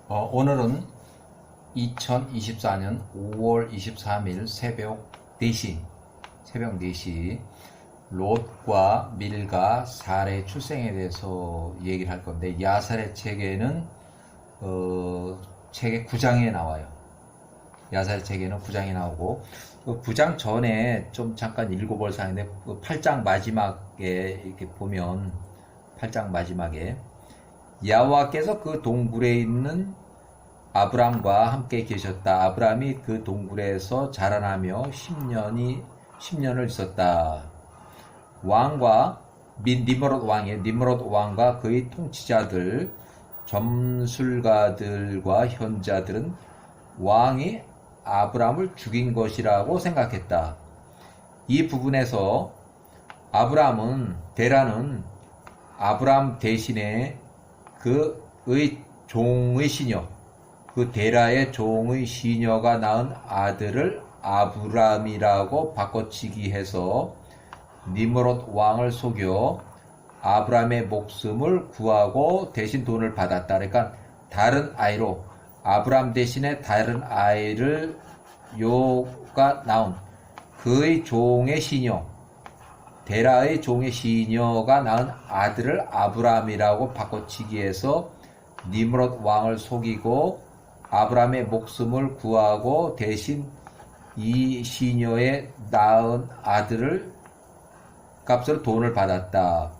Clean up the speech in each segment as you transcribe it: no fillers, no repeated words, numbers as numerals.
오늘은 2024년 5월 23일 새벽 4시 롯과 밀가 사례 출생에 대해서 얘기를 할 건데, 야사례 책에는 책의 9장에 나와요. 야사례 책에는 9장이 나오고, 그 9장 전에 좀 잠깐 읽어볼 사항인데, 그 8장 마지막에 이렇게 보면 8장 마지막에 야호와께서 그 동굴에 있는 아브람과 함께 계셨다. 아브람이 그 동굴에서 자라나며 10년을 있었다. 왕과 니므롯 왕과 그의 통치자들, 점술가들과 현자들은 왕이 아브람을 죽인 것이라고 생각했다. 이 부분에서 데라는 아브람 대신에 그의 종의 시녀, 그 데라의 종의 시녀가 낳은 아들을 아브람이라고 바꿔치기 해서 니므롯 왕을 속여 아브람의 목숨을 구하고 대신 돈을 받았다. 그러니까 다른 아이로 아브람 대신에 다른 아이를 요가 낳은 그의 종의 시녀, 데라의 종의 시녀가 낳은 아들을 아브람이라고 바꿔치기 해서 니므롯 왕을 속이고 아브람의 목숨을 구하고 대신 이 시녀의 낳은 아들을 값으로 돈을 받았다.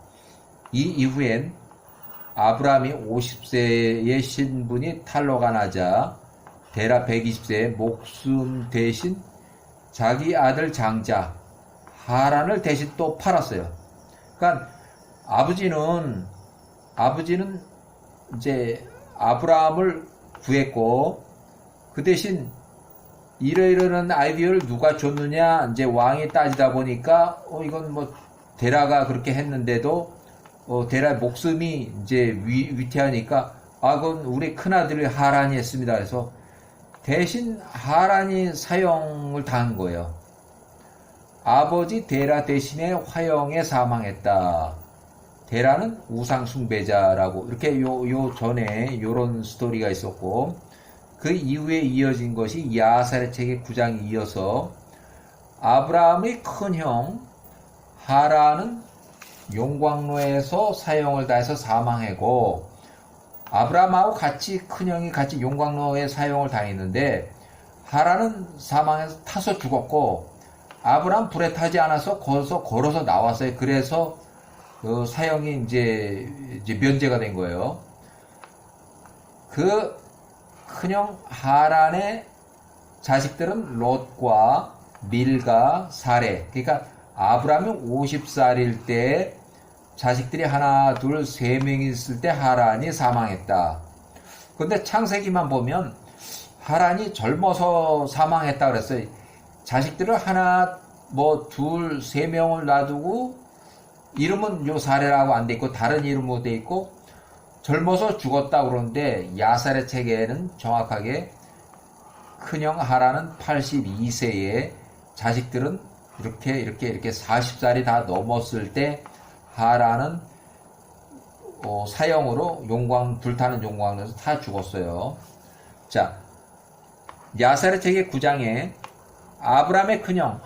이 이후엔 아브람이 50세의 신분이 탄로가 나자 데라 120세의 목숨 대신 자기 아들 장자 하란을 대신 또 팔았어요. 그러니까 아버지는 이제 아브라함을 구했고, 그 대신 이러이러한 아이디어를 누가 줬느냐 이제 왕이 따지다 보니까 이건 뭐 데라가 그렇게 했는데도 데라의 목숨이 이제 위태하니까 그건 우리 큰아들이 하란이 했습니다. 그래서 대신 하란이 사형을 당한 거예요. 아버지 데라 대신에 화형에 사망했다. 데라는 우상 숭배자라고 이렇게 요 전에 요런 스토리가 있었고, 그 이후에 이어진 것이 야사례 책의 9장이 이어서 아브라함의 큰형 하란은 용광로에서 사형을 다해서 사망하고, 아브라함하고 큰형이 같이 용광로에 사형을 당했는데 하란은 사망해서 타서 죽었고, 아브라함 불에 타지 않아서 걸어서 나왔어요. 그래서 그 사형이 이제 면제가 된 거예요. 그 큰형 하란의 자식들은 롯과 밀가, 사레. 그러니까 아브라함이 50살일 때 자식들이 하나, 둘, 세 명이 있을 때 하란이 사망했다. 근데 창세기만 보면 하란이 젊어서 사망했다 그랬어요. 자식들을 하나, 둘, 세 명을 놔두고 이름은 요 사례라고 안 돼 있고 다른 이름으로 돼 있고 젊어서 죽었다 그러는데, 야사례 책에는 정확하게 큰형 하란은 82세에 자식들은 이렇게 40살이 다 넘었을 때 하란은 사형으로 불타는 용광로에서 다 죽었어요. 자, 야사례 책의 9장에 아브람의 큰형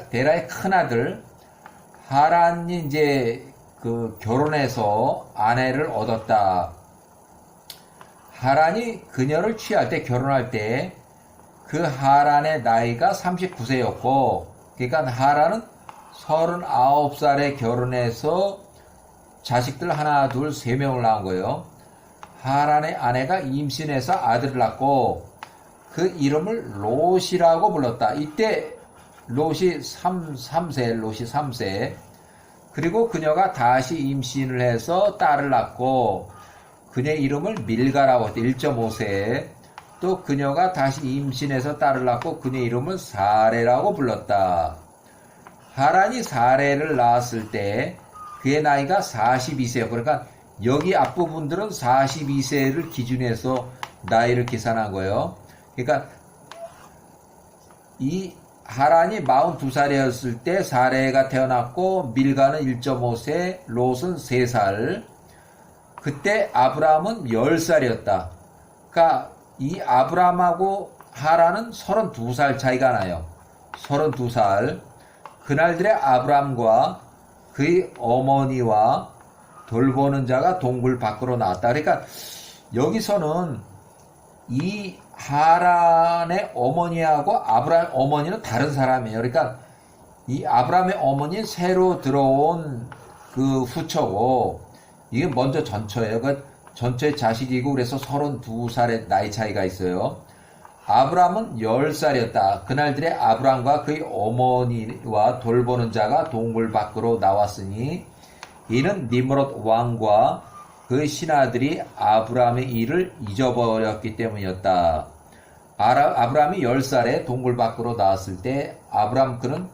데라의 큰아들 하란이 이제 결혼해서 아내를 얻었다. 하란이 그녀를 취할 때, 결혼할 때 그 하란의 나이가 39세였고, 그러니까 하란은 39살에 결혼해서 자식들 하나, 둘, 세 명을 낳은 거예요. 하란의 아내가 임신해서 아들을 낳고 그 이름을 롯이라고 불렀다. 이때 롯이 3세. 그리고 그녀가 다시 임신을 해서 딸을 낳고 그녀의 이름을 밀가라고 했대. 1.5세. 또 그녀가 다시 임신해서 딸을 낳고 그녀의 이름을 사레라고 불렀다. 하란이 사레를 낳았을 때 그의 나이가 42세요. 그러니까 여기 앞부분들은 42세를 기준해서 나이를 계산한 거예요. 그러니까 이 하란이 42살이었을 때 사레가 태어났고, 밀가는 1.5세, 롯은 3살. 그때 아브라함은 10살이었다. 그러니까 이 아브람하고 하란은 32살 차이가 나요. 32살. 그날들의 아브람과 그의 어머니와 돌보는 자가 동굴 밖으로 나왔다. 그러니까 여기서는 이 하란의 어머니하고 아브람 어머니는 다른 사람이에요. 그러니까 이 아브람의 어머니는 새로 들어온 그 후처고, 이게 먼저 전처예요. 그 전처의 자식이고, 그래서 32살의 나이 차이가 있어요. 아브람은 10살이었다. 그날들의 아브람과 그의 어머니와 돌보는 자가 동굴 밖으로 나왔으니 이는 니므롯 왕과 그 신하들이 아브람의 일을 잊어버렸기 때문이었다. 아브람이 10살에 동굴 밖으로 나왔을 때 아브람 그는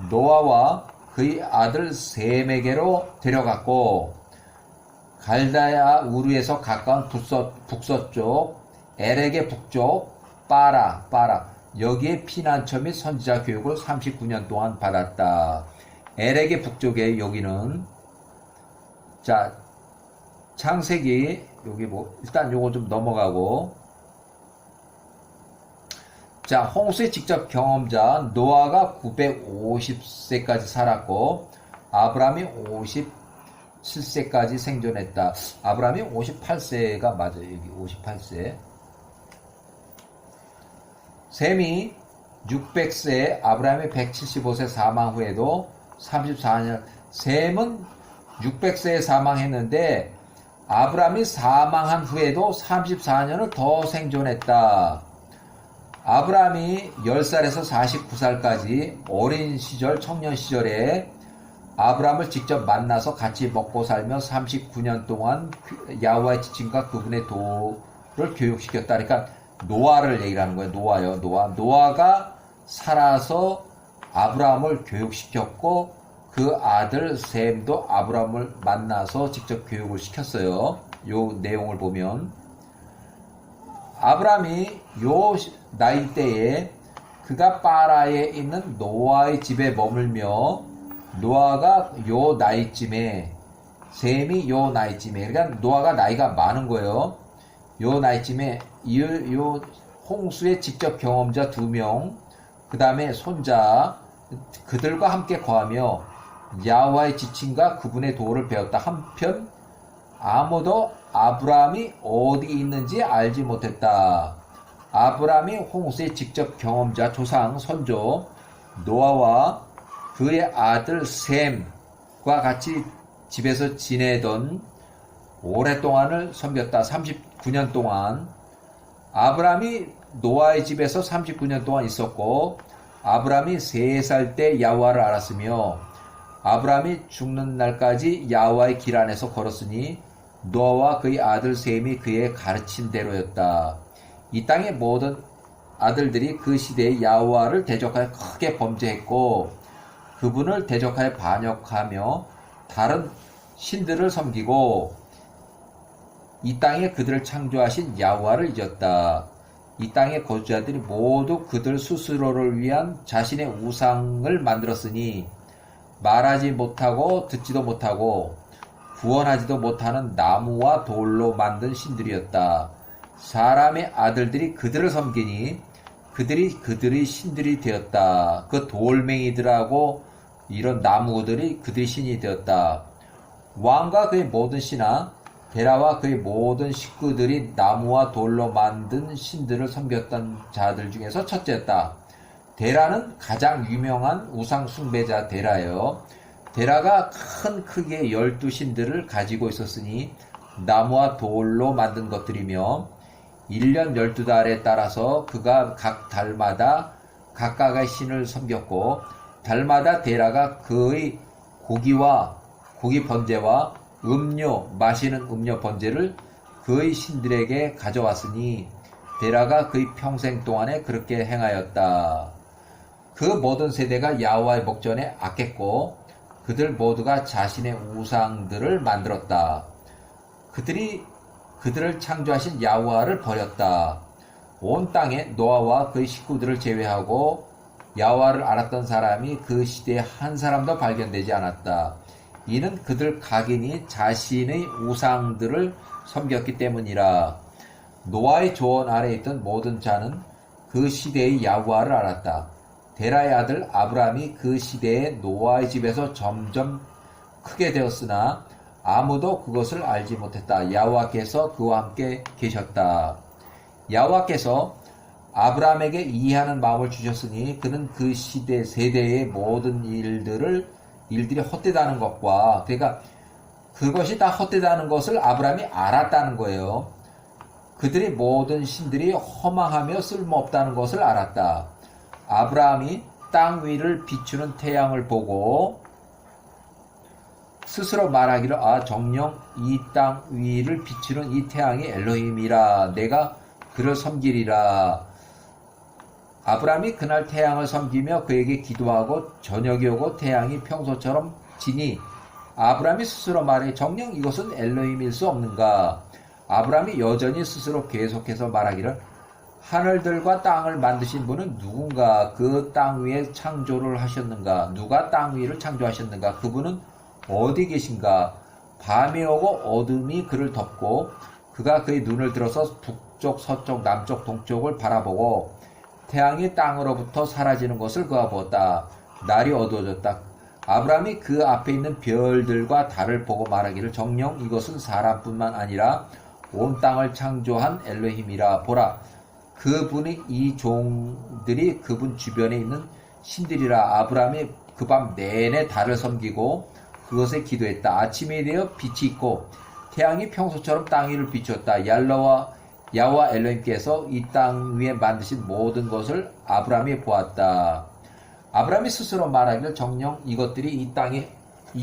노아와 그의 아들 셈에게로 데려갔고, 갈다야 우르에서 가까운 북서쪽, 에렉의 북쪽, 빠라, 여기에 피난처 및 선지자 교육을 39년 동안 받았다. 에렉의 북쪽에 여기는, 자, 창세기, 여기 일단 요거 좀 넘어가고, 자, 홍수의 직접 경험자, 노아가 950세까지 살았고, 아브람이 57세까지 생존했다. 아브람이 58세가 맞아요. 여기 58세. 셈이 600세, 아브라함이 175세 사망 후에도 34년, 셈은 600세에 사망했는데 아브라함이 사망한 후에도 34년을 더 생존했다. 아브라함이 10살에서 49살까지 어린 시절, 청년 시절에 아브라함을 직접 만나서 같이 먹고 살며 39년 동안 야훼와의 지침과 그분의 도를 교육시켰다. 그러니까 노아를 얘기를 하는 거예요. 노아요. 노아가 살아서 아브라함을 교육시켰고, 그 아들 셈도 아브라함을 만나서 직접 교육을 시켰어요. 요 내용을 보면 아브라함이 요 나이대에 그가 빠라에 있는 노아의 집에 머물며, 노아가 요 나이쯤에, 셈이 요 나이쯤에, 그러니까 노아가 나이가 많은 거예요. 요 나이쯤에 요 홍수의 직접 경험자 2명, 그 다음에 손자, 그들과 함께 거하며 야훼와의 지침과 그분의 도를 배웠다. 한편 아무도 아브라함이 어디 있는지 알지 못했다. 아브라함이 홍수의 직접 경험자, 조상, 선조 노아와 그의 아들 셈과 같이 집에서 지내던 오랫동안을 섬겼다. 39년 동안. 아브라함이 노아의 집에서 39년 동안 있었고, 아브라함이 3살 때 야훼와를 알았으며, 아브라함이 죽는 날까지 야훼와의 길 안에서 걸었으니 노아와 그의 아들 셈이 그의 가르친 대로였다. 이 땅의 모든 아들들이 그 시대에 야훼와를 대적하여 크게 범죄했고, 그분을 대적하여 반역하며 다른 신들을 섬기고, 이 땅에 그들을 창조하신 야훼와를 잊었다. 이 땅의 거주자들이 모두 그들 스스로를 위한 자신의 우상을 만들었으니 말하지 못하고 듣지도 못하고 구원하지도 못하는 나무와 돌로 만든 신들이었다. 사람의 아들들이 그들을 섬기니 그들이 신들이 되었다. 그 돌멩이들하고 이런 나무들이 그들의 신이 되었다. 왕과 그의 모든 신하 데라와 그의 모든 식구들이 나무와 돌로 만든 신들을 섬겼던 자들 중에서 첫째였다. 데라는 가장 유명한 우상 숭배자 데라예요. 데라가 큰 크기의 12신들을 가지고 있었으니 나무와 돌로 만든 것들이며 1년 12달에 따라서 그가 각 달마다 각각의 신을 섬겼고, 달마다 데라가 그의 고기 번제와 마시는 음료 번제를 그의 신들에게 가져왔으니 데라가 그의 평생 동안에 그렇게 행하였다. 그 모든 세대가 야훼와의 목전에 악했고 그들 모두가 자신의 우상들을 만들었다. 그들을 창조하신 야훼와를 버렸다. 온 땅에 노아와 그의 식구들을 제외하고 야훼와를 알았던 사람이 그 시대에 한 사람도 발견되지 않았다. 이는 그들 각인이 자신의 우상들을 섬겼기 때문이라. 노아의 조언 아래 있던 모든 자는 그 시대의 야후와를 알았다. 데라의 아들 아브라함이 그 시대에 노아의 집에서 점점 크게 되었으나 아무도 그것을 알지 못했다. 야후와께서 그와 함께 계셨다. 야후와께서 아브라함에게 이해하는 마음을 주셨으니 그는 그 시대 세대의 모든 일들이 헛되다는 것과, 그러니까 그것이 다 헛되다는 것을 아브라함이 알았다는 거예요. 그들이 모든 신들이 허망하며 쓸모없다는 것을 알았다. 아브라함이 땅 위를 비추는 태양을 보고 스스로 말하기를, 정녕 이 땅 위를 비추는 이 태양이 엘로힘이라. 내가 그를 섬기리라. 아브라함이 그날 태양을 섬기며 그에게 기도하고 저녁이 오고 태양이 평소처럼 지니 아브라함이 스스로 말해, 정녕 이것은 엘로힘일 수 없는가. 아브라함이 여전히 스스로 계속해서 말하기를, 하늘들과 땅을 만드신 분은 누군가? 그 땅 위에 창조를 하셨는가? 누가 땅 위를 창조하셨는가? 그분은 어디 계신가? 밤이 오고 어둠이 그를 덮고 그가 그의 눈을 들어서 북쪽, 서쪽, 남쪽, 동쪽을 바라보고 태양이 땅으로부터 사라지는 것을 그가 보았다. 날이 어두워졌다. 아브라함이 그 앞에 있는 별들과 달을 보고 말하기를, 정녕 이것은 사람뿐만 아니라 온 땅을 창조한 엘로힘이라. 보라, 그분이 이 종들이 그분 주변에 있는 신들이라. 아브라함이 그 밤 내내 달을 섬기고 그것에 기도했다. 아침이 되어 빛이 있고 태양이 평소처럼 땅 위를 비추었다. 야후와 엘로힘께서 이 땅 위에 만드신 모든 것을 아브라함이 보았다. 아브라함이 스스로 말하기를, 정녕 이것들이 이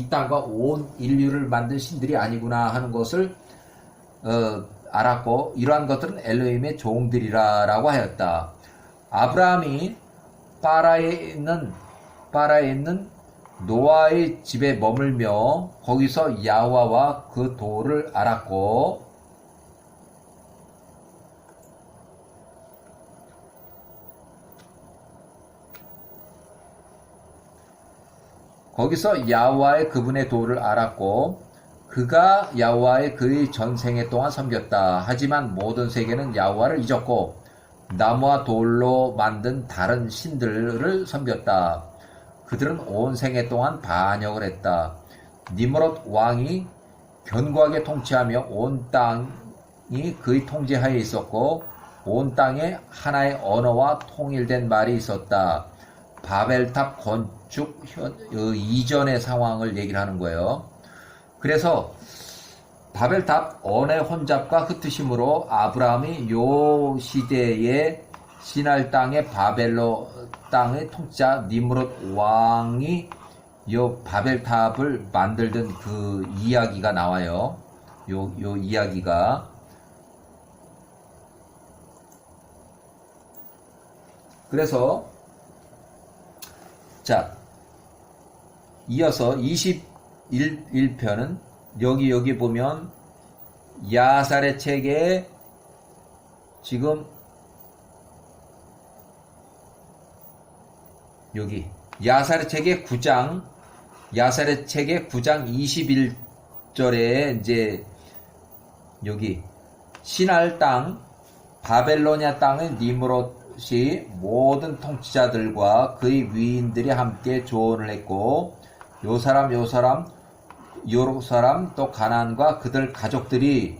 땅과 온 인류를 만든 신들이 아니구나 하는 것을 알았고, 이러한 것들은 엘로힘의 종들이라라고 하였다. 아브라함이 파라에 있는 노아의 집에 머물며 거기서 야후와와 그 도를 알았고, 그분의 도를 알았고, 그가 야후와의 그의 전생애 동안 섬겼다. 하지만 모든 세계는 야후와를 잊었고 나무와 돌로 만든 다른 신들을 섬겼다. 그들은 온 생애 동안 반역을 했다. 니므롯 왕이 견고하게 통치하며 온 땅이 그의 통제하에 있었고 온 땅에 하나의 언어와 통일된 말이 있었다. 바벨탑 건축 이전의 상황을 얘기를 하는 거예요. 그래서 바벨탑 언의 혼잡과 흩으심으로 아브라함이 요 시대의 시날 땅의 바벨로 땅의 통치자 니므롯 왕이 요 바벨탑을 만들던 그 이야기가 나와요. 요 이야기가. 그래서 자, 이어서 21편은 여기 보면 야살의 책에 지금 여기 야살의 책의 9장 21절에 이제 여기 시날 땅 바벨로니아 땅의 니므롯이 모든 통치자들과 그의 위인들이 함께 조언을 했고 요 사람 또 가나안과 그들 가족들이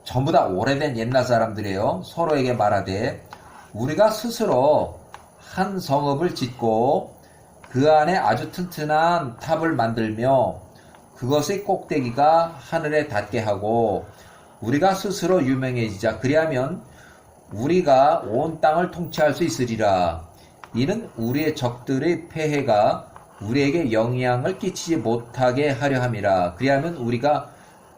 전부 다 오래된 옛날 사람들이에요. 서로에게 말하되 우리가 스스로 한 성읍을 짓고 그 안에 아주 튼튼한 탑을 만들며 그것의 꼭대기가 하늘에 닿게 하고 우리가 스스로 유명해지자. 그리하면 우리가 온 땅을 통치할 수 있으리라. 이는 우리의 적들의 폐해가 우리에게 영향을 끼치지 못하게 하려 함이라. 그리하면 우리가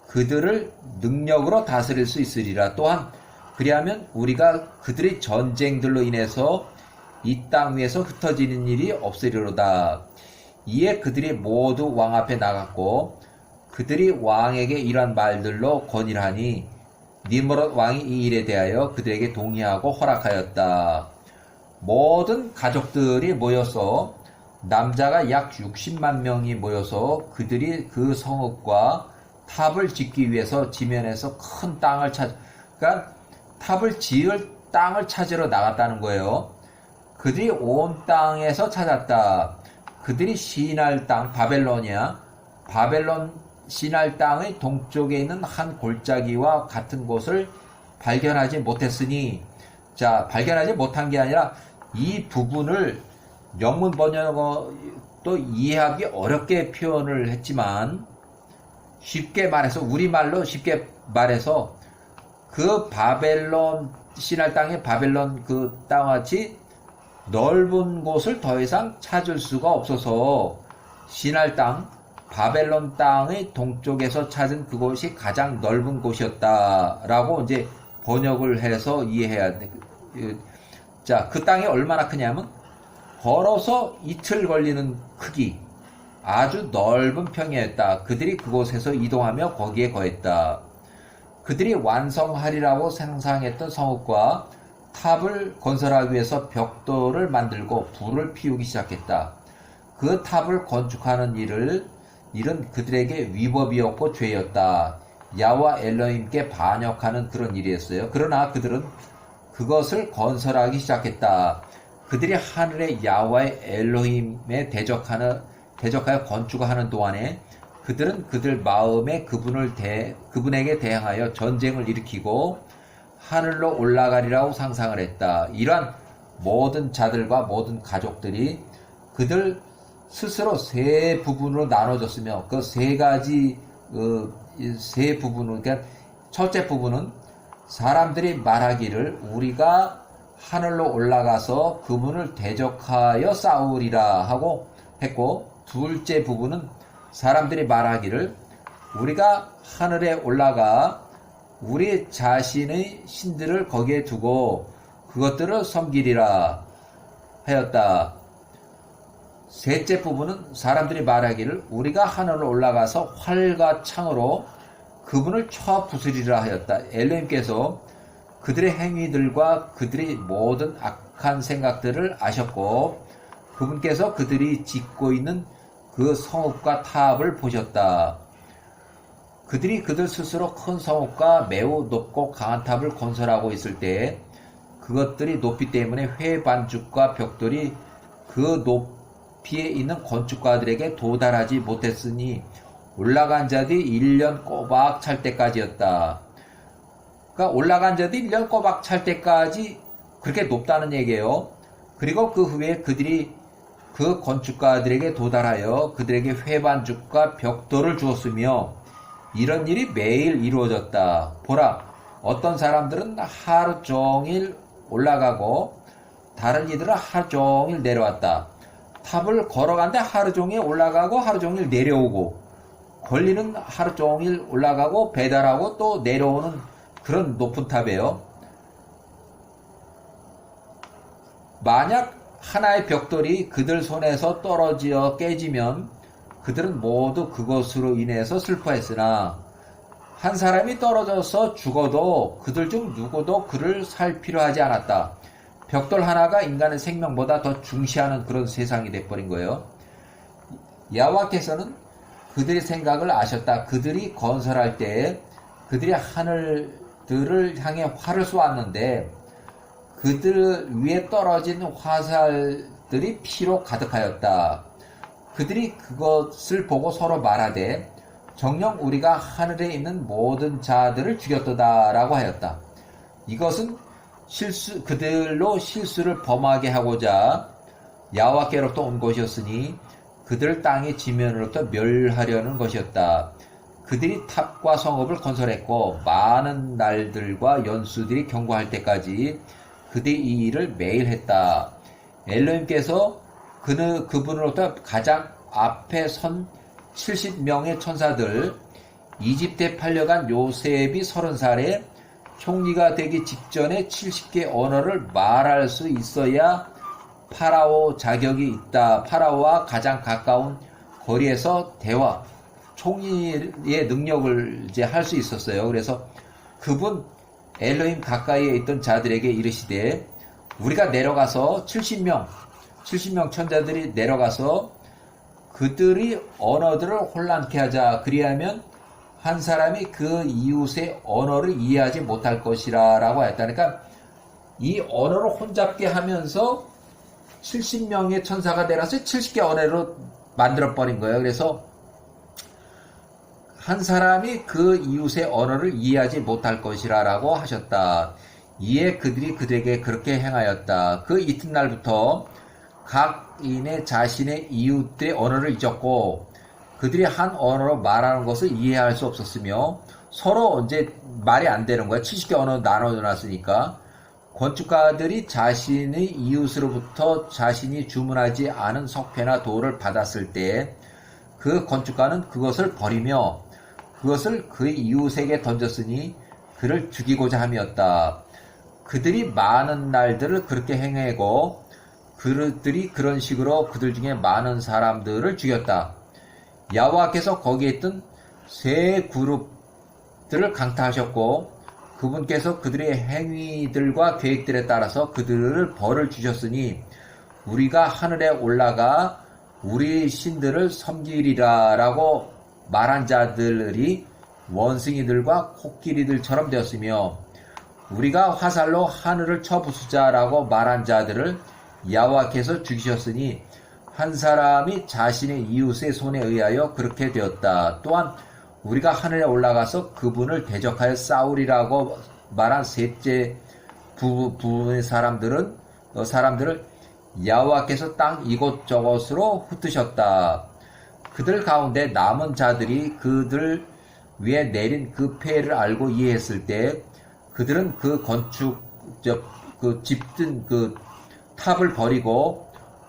그들을 능력으로 다스릴 수 있으리라. 또한 그리하면 우리가 그들의 전쟁들로 인해서 이 땅 위에서 흩어지는 일이 없으리로다. 이에 그들이 모두 왕 앞에 나갔고 그들이 왕에게 이러한 말들로 건의하니 니므롯 왕이 이 일에 대하여 그들에게 동의하고 허락하였다. 모든 가족들이 모여서 남자가 약 60만 명이 모여서 그들이 그 성읍과 탑을 짓기 위해서 지면에서 큰 땅을 그러니까 탑을 지을 땅을 찾으러 나갔다는 거예요. 그들이 온 땅에서 찾았다. 그들이 시날 땅, 바벨론이야. 바벨론 시날 땅의 동쪽에 있는 한 골짜기와 같은 곳을 발견하지 못했으니, 자, 발견하지 못한 게 아니라 이 부분을 영문 번역도 이해하기 어렵게 표현을 했지만, 쉽게 말해서, 우리말로 쉽게 말해서, 그 바벨론 시날 땅의 바벨론 그 땅같이 넓은 곳을 더 이상 찾을 수가 없어서 시날 땅, 바벨론 땅의 동쪽에서 찾은 그곳이 가장 넓은 곳이었다라고 이제 번역을 해서 이해해야 돼. 자, 그 땅이 얼마나 크냐면 걸어서 이틀 걸리는 크기, 아주 넓은 평야였다. 그들이 그곳에서 이동하며 거기에 거했다. 그들이 완성하리라고 상상했던 성읍과 탑을 건설하기 위해서 벽돌을 만들고 불을 피우기 시작했다. 그 탑을 건축하는 일은 그들에게 위법이었고 죄였다. 야와 엘로힘께 반역하는 그런 일이었어요. 그러나 그들은 그것을 건설하기 시작했다. 그들이 하늘의 야와의 엘로힘에 대적하여 건축하는 동안에 그들은 그들 마음에 그분에게 대항하여 전쟁을 일으키고 하늘로 올라가리라고 상상을 했다. 이러한 모든 자들과 모든 가족들이 그들 스스로 세 부분으로 나눠졌으며 그 세 가지 세 부분으로, 그러니까 첫째 부분은 사람들이 말하기를 우리가 하늘로 올라가서 그분을 대적하여 싸우리라 하고 했고, 둘째 부분은 사람들이 말하기를 우리가 하늘에 올라가 우리 자신의 신들을 거기에 두고 그것들을 섬기리라 하였다. 셋째 부분은 사람들이 말하기를 우리가 하늘로 올라가서 활과 창으로 그분을 쳐 부수리라 하였다. 엘로힘께서 그들의 행위들과 그들의 모든 악한 생각들을 아셨고 그분께서 그들이 짓고 있는 그 성읍과 탑을 보셨다. 그들이 그들 스스로 큰 성읍과 매우 높고 강한 탑을 건설하고 있을 때 그것들이 높이 때문에 회 반죽과 벽돌이 그 높이에 있는 건축가들에게 도달하지 못했으니 올라간 자들이 1년 꼬박 찰 때까지였다. 그러니까 올라간 자들이 1년 꼬박 찰 때까지 그렇게 높다는 얘기예요. 그리고 그 후에 그들이 그 건축가들에게 도달하여 그들에게 회반죽과 벽돌을 주었으며 이런 일이 매일 이루어졌다. 보라, 어떤 사람들은 하루 종일 올라가고 다른 이들은 하루 종일 내려왔다. 탑을 걸어가는데 하루 종일 올라가고 하루 종일 내려오고 권리는 하루 종일 올라가고 배달하고 또 내려오는 그런 높은 탑이에요. 만약 하나의 벽돌이 그들 손에서 떨어져 깨지면 그들은 모두 그것으로 인해서 슬퍼했으나 한 사람이 떨어져서 죽어도 그들 중 누구도 그를 살피려 하지 않았다. 벽돌 하나가 인간의 생명보다 더 중시하는 그런 세상이 돼버린 거예요. 야와께서는 그들의 생각을 아셨다. 그들이 건설할 때 그들이 하늘들을 향해 활을 쏘았는데 그들 위에 떨어진 화살들이 피로 가득하였다. 그들이 그것을 보고 서로 말하되 정녕 우리가 하늘에 있는 모든 자들을 죽였도다라고 하였다. 이것은 그들로 실수를 범하게 하고자 야와께로부터 온 것이었으니 그들 땅의 지면으로부터 멸하려는 것이었다. 그들이 탑과 성읍을 건설했고 많은 날들과 연수들이 경과할 때까지 그들이 이 일을 매일 했다. 엘로힘께서 그분으로부터 가장 앞에 선 70명의 천사들, 이집트에 팔려간 요셉이 30살에 총리가 되기 직전에 70개 언어를 말할 수 있어야 파라오 자격이 있다. 파라오와 가장 가까운 거리에서 대화, 총리의 능력을 이제 할 수 있었어요. 그래서 그분 엘로힘 가까이에 있던 자들에게 이르시되 우리가 내려가서 70명 천자들이 내려가서 그들이 언어들을 혼란케 하자. 그리하면 한 사람이 그 이웃의 언어를 이해하지 못할 것이라 라고 했다. 그러니까 이 언어를 혼잡게 하면서 70명의 천사가 되라서 70개 언어로 만들어버린 거예요. 그래서 한 사람이 그 이웃의 언어를 이해하지 못할 것이라 라고 하셨다. 이에 그들이 그들에게 그렇게 행하였다. 그 이튿날부터 각인의 자신의 이웃의 언어를 잊었고 그들이 한 언어로 말하는 것을 이해할 수 없었으며 서로 이제 말이 안 되는 거야. 70개 언어 나눠놨으니까. 건축가들이 자신의 이웃으로부터 자신이 주문하지 않은 석회나 돌을 받았을 때 그 건축가는 그것을 버리며 그것을 그의 이웃에게 던졌으니 그를 죽이고자 함이었다. 그들이 많은 날들을 그렇게 행하고 그들이 그런 식으로 그들 중에 많은 사람들을 죽였다. 여호와께서 거기에 있던 세 그룹들을 강타하셨고 그분께서 그들의 행위들과 계획들에 따라서 그들을 벌을 주셨으니 우리가 하늘에 올라가 우리 신들을 섬기리라 라고 말한 자들이 원숭이들과 코끼리들처럼 되었으며 우리가 화살로 하늘을 쳐부수자라고 말한 자들을 여호와께서 죽이셨으니 한 사람이 자신의 이웃의 손에 의하여 그렇게 되었다. 또한 우리가 하늘에 올라가서 그분을 대적하여 싸우리라고 말한 셋째 부분의 사람들을 여호와께서 땅 이곳저곳으로 흩으셨다. 그들 가운데 남은 자들이 그들 위에 내린 그 폐해를 알고 이해했을 때 그들은 그 집든 그 탑을 버리고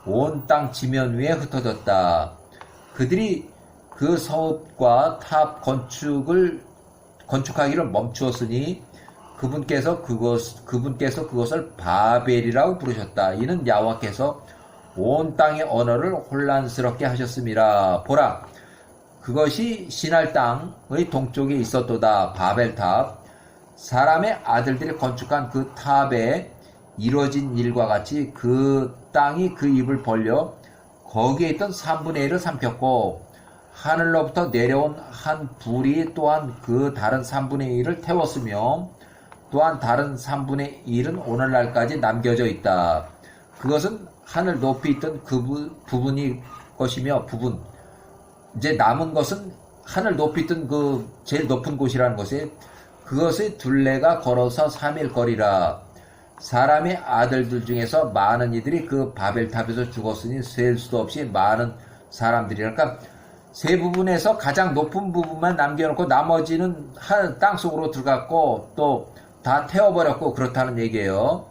온 땅 지면 위에 흩어졌다. 그들이 그 성읍과 탑 건축하기를 멈추었으니 그분께서 그것을 바벨이라고 부르셨다. 이는 여호와께서 온 땅의 언어를 혼란스럽게 하셨음이라. 보라, 그것이 시날 땅의 동쪽에 있었도다. 바벨탑. 사람의 아들들이 건축한 그 탑에 이루어진 일과 같이 그 땅이 그 입을 벌려 거기에 있던 3분의 1을 삼켰고 하늘로부터 내려온 한 불이 또한 그 다른 3분의 1을 태웠으며 또한 다른 3분의 1은 오늘날까지 남겨져 있다. 그것은 하늘 높이 있던 그 부분이 것이며 이제 남은 것은 하늘 높이 있던 그 제일 높은 곳이라는 것이 그것의 둘레가 걸어서 3일 거리라. 사람의 아들들 중에서 많은 이들이 그 바벨탑에서 죽었으니 셀 수도 없이 많은 사람들이랄까. 그러니까 세 부분에서 가장 높은 부분만 남겨놓고 나머지는 땅 속으로 들어갔고 또 다 태워버렸고 그렇다는 얘기예요.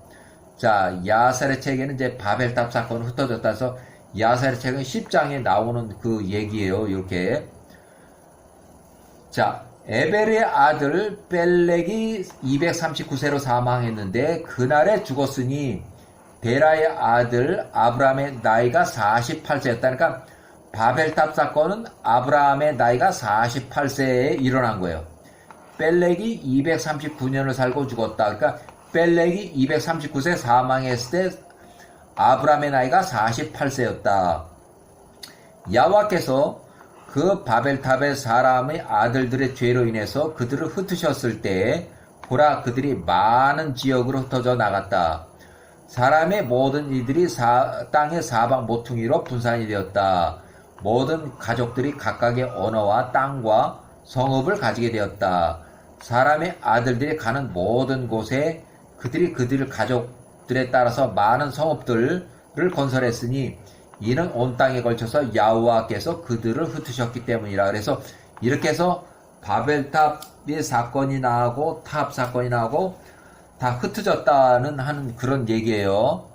자, 야살의 책에는 이제 바벨탑 사건은 흩어졌다 해서 야살의 책은 10장에 나오는 그 얘기예요. 이렇게. 자, 에벨의 아들 벨렉이 239세로 사망했는데 그날에 죽었으니 베라의 아들 아브라함의 나이가 48세였다. 그러니까 바벨탑 사건은 아브라함의 나이가 48세에 일어난 거예요. 벨렉이 239년을 살고 죽었다. 그러니까 벨렉이 239세 사망했을 때 아브라함의 나이가 48세였다. 여호와께서 그 바벨탑의 사람의 아들들의 죄로 인해서 그들을 흩으셨을 때 보라, 그들이 많은 지역으로 흩어져 나갔다. 사람의 모든 이들이 땅의 사방 모퉁이로 분산이 되었다. 모든 가족들이 각각의 언어와 땅과 성읍을 가지게 되었다. 사람의 아들들이 가는 모든 곳에 그들의 가족들에 따라서 많은 성읍들을 건설했으니 이는 온 땅에 걸쳐서 여호와께서 그들을 흩으셨기 때문이라. 그래서 이렇게 해서 바벨탑의 사건이 나고 탑 사건이 나고 다 흩어졌다는 하는 그런 얘기예요.